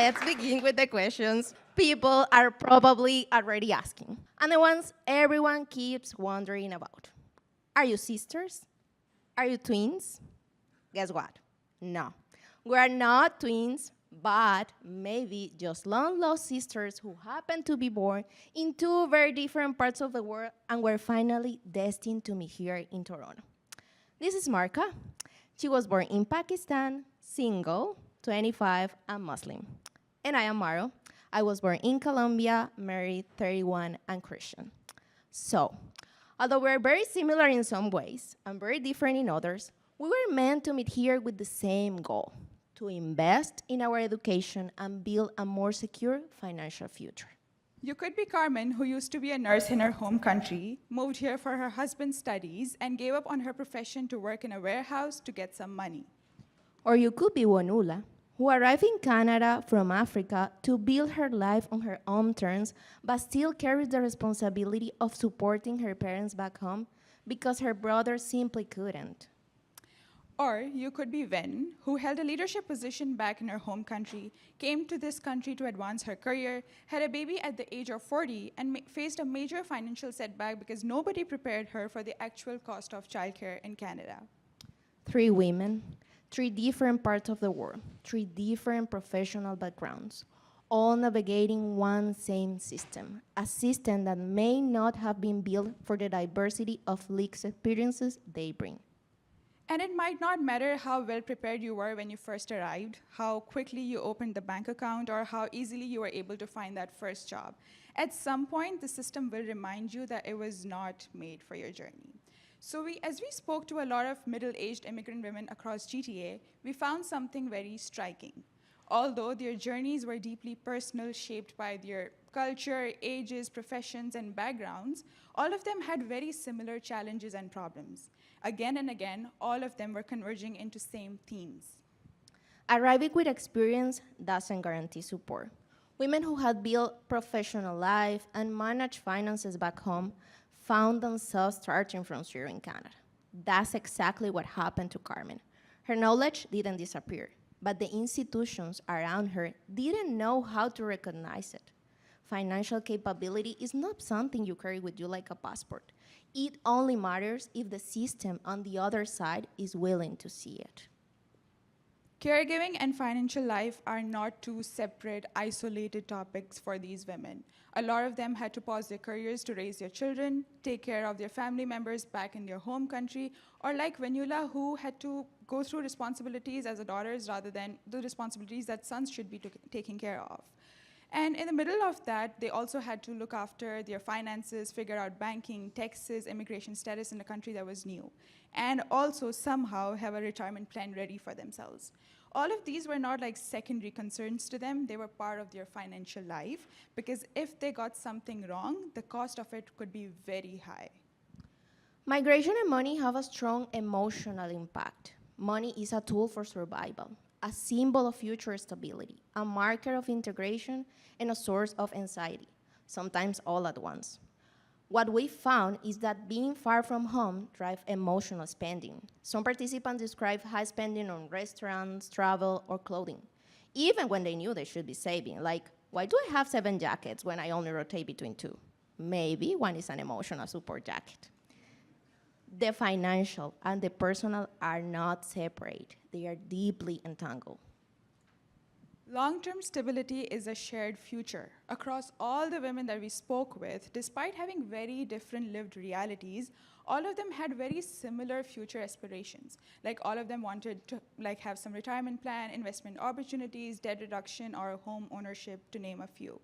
let's begin with the questions people are probably already asking, and the ones everyone keeps wondering about. Are you sisters? Are you twins? Guess what? No. We're not twins, but maybe just long lost sisters who happen to be born in two very different parts of the world and were finally destined to meet here in Toronto. This is Marka. She was born in Pakistan, single, 25, and Muslim. And I am Maro. I was born in Colombia, married, 31, and Christian. So, although we're very similar in some ways and very different in others, we were meant to meet here with the same goal: to invest in our education and build a more secure financial future. You could be Carmen, who used to be a nurse in her home country, moved here for her husband's studies, and gave up on her profession to work in a warehouse to get some money. Or you could be Wanula, who arrived in Canada from Africa to build her life on her own terms, but still carries the responsibility of supporting her parents back home because her brother simply couldn't. Or you could be Ven, who held a leadership position back in her home country, came to this country to advance her career, had a baby at the age of 40, and faced a major financial setback because nobody prepared her for the actual cost of childcare in Canada. Three women, three different parts of the world, three different professional backgrounds, all navigating one same system, a system that may not have been built for the diversity of lived experiences they bring. And it might not matter how well prepared you were when you first arrived, how quickly you opened the bank account, or how easily you were able to find that first job. At some point, the system will remind you that it was not made for your journey. So as we spoke to a lot of middle-aged immigrant women across GTA, we found something very striking. Although their journeys were deeply personal, shaped by their culture, ages, professions, and backgrounds, all of them had very similar challenges and problems. Again and again, all of them were converging into same themes. Arriving with experience doesn't guarantee support. Women who had built professional life and managed finances back home found themselves starting from zero in Canada. That's exactly what happened to Carmen. Her knowledge didn't disappear, but the institutions around her didn't know how to recognize it. Financial capability is not something you carry with you like a passport. It only matters if the system on the other side is willing to see it. Caregiving and financial life are not two separate, isolated topics for these women. A lot of them had to pause their careers to raise their children, take care of their family members back in their home country, or like Venula, who had to go through responsibilities as a daughters rather than the responsibilities that sons should be taking care of. And in the middle of that, they also had to look after their finances, figure out banking, taxes, immigration status in a country that was new, and also somehow have a retirement plan ready for themselves. All of these were not like secondary concerns to them. They were part of their financial life, because if they got something wrong, the cost of it could be very high. Migration and money have a strong emotional impact. Money is a tool for survival, a symbol of future stability, a marker of integration, and a source of anxiety, sometimes all at once. What we found is that being far from home drives emotional spending. Some participants describe high spending on restaurants, travel, or clothing, even when they knew they should be saving. Like, why do I have 7 jackets when I only rotate between 2? Maybe one is an emotional support jacket. The financial and the personal are not separate. They are deeply entangled. Long-term stability is a shared future. Across all the women that we spoke with, despite having very different lived realities, all of them had very similar future aspirations. Like all of them wanted to have some retirement plan, investment opportunities, debt reduction, or home ownership, to name a few.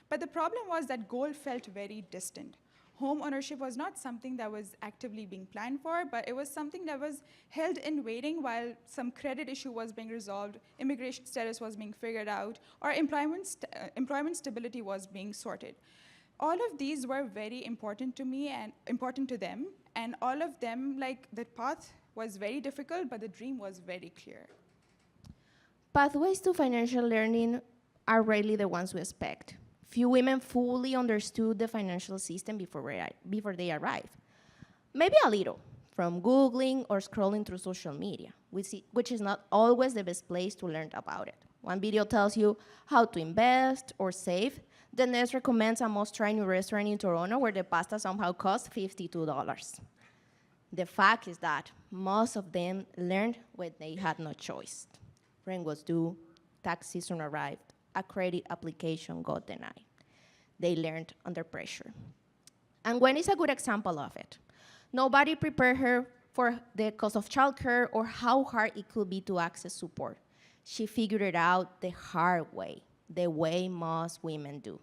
But the problem was that goal felt very distant. Home ownership was not something that was actively being planned for, but it was something that was held in waiting while some credit issue was being resolved, immigration status was being figured out, or employment stability was being sorted. All of these were very important to me and important to them, and all of them, the path was very difficult, but the dream was very clear. Pathways to financial learning are rarely the ones we expect. Few women fully understood the financial system before they arrived. Maybe a little, from Googling or scrolling through social media, which is not always the best place to learn about it. One video tells you how to invest or save. The next recommends a must-try new restaurant in Toronto where the pasta somehow costs $52. The fact is that most of them learned when they had no choice. Rent was due, tax season arrived, a credit application got denied. They learned under pressure. And Gwen is a good example of it. Nobody prepared her for the cost of childcare or how hard it could be to access support. She figured it out the hard way, the way most women do.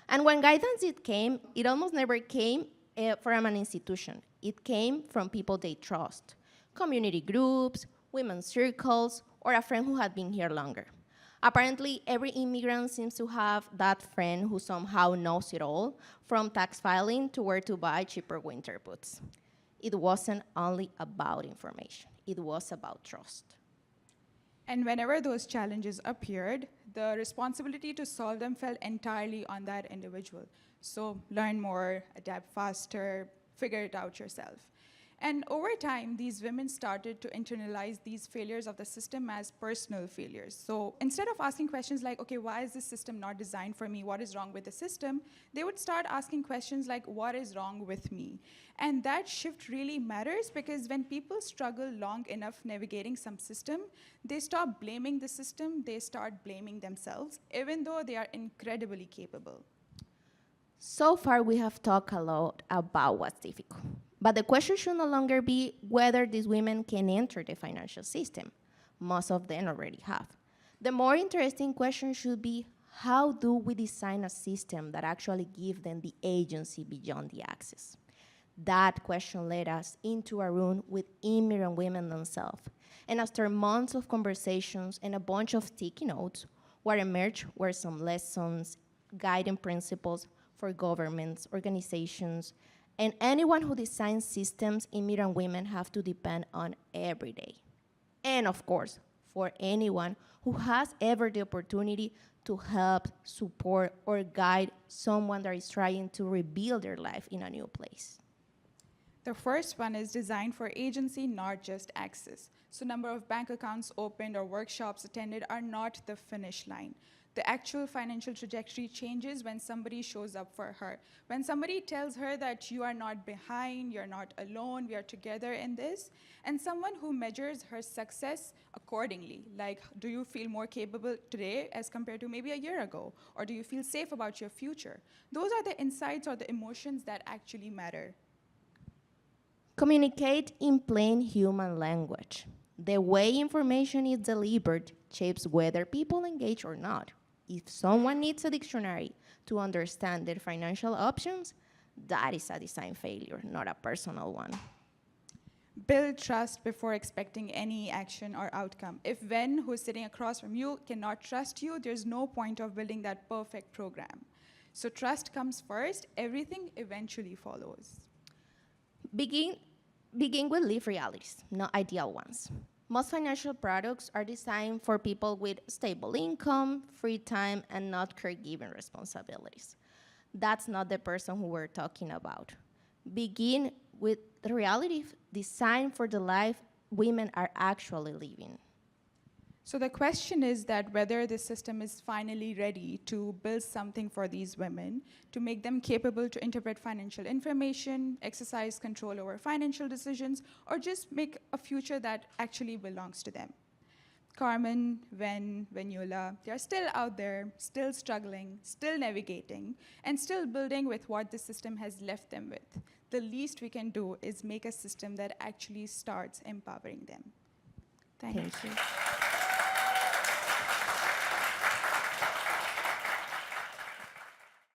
And when guidance came, it almost never came from an institution. It came from people they trust, community groups, women's circles, or a friend who had been here longer. Apparently, every immigrant seems to have that friend who somehow knows it all, from tax filing to where to buy cheaper winter boots. It wasn't only about information, it was about trust. And whenever those challenges appeared, the responsibility to solve them fell entirely on that individual. So learn more, adapt faster, figure it out yourself. And over time, these women started to internalize these failures of the system as personal failures. So instead of asking questions like, okay, why is this system not designed for me? What is wrong with the system? They would start asking questions like, what is wrong with me? And that shift really matters because when people struggle long enough navigating some system, they stop blaming the system, they start blaming themselves, even though they are incredibly capable. So far, we have talked a lot about what's difficult. But the question should no longer be whether these women can enter the financial system. Most of them already have. The more interesting question should be, how do we design a system that actually gives them the agency beyond the access? That question led us into a room with immigrant women themselves. And after months of conversations and a bunch of sticky notes, what emerged were some lessons, guiding principles for governments, organizations, and anyone who designs systems immigrant women have to depend on every day. And of course, for anyone who has ever the opportunity to help, support, or guide someone that is trying to rebuild their life in a new place. The first one is designed for agency, not just access. So number of bank accounts opened or workshops attended are not the finish line. The actual financial trajectory changes when somebody shows up for her. When somebody tells her that you are not behind, you're not alone, we are together in this, and someone who measures her success accordingly, like, do you feel more capable today as compared to maybe a year ago? Or do you feel safe about your future? Those are the insights or the emotions that actually matter. Communicate in plain human language. The way information is delivered shapes whether people engage or not. If someone needs a dictionary to understand their financial options, that is a design failure, not a personal one. Build trust before expecting any action or outcome. If Ven, who's sitting across from you, cannot trust you, there's no point of building that perfect program. So trust comes first, everything eventually follows. Begin with lived realities, not ideal ones. Most financial products are designed for people with stable income, free time, and not caregiving responsibilities. That's not the person who we're talking about. Begin with the reality designed for the life women are actually living. So the question is that whether this system is finally ready to build something for these women, to make them capable to interpret financial information, exercise control over financial decisions, or just make a future that actually belongs to them. Carmen, Ven, Venula, they're still out there, still struggling, still navigating, and still building with what the system has left them with. The least we can do is make a system that actually starts empowering them. Thank you.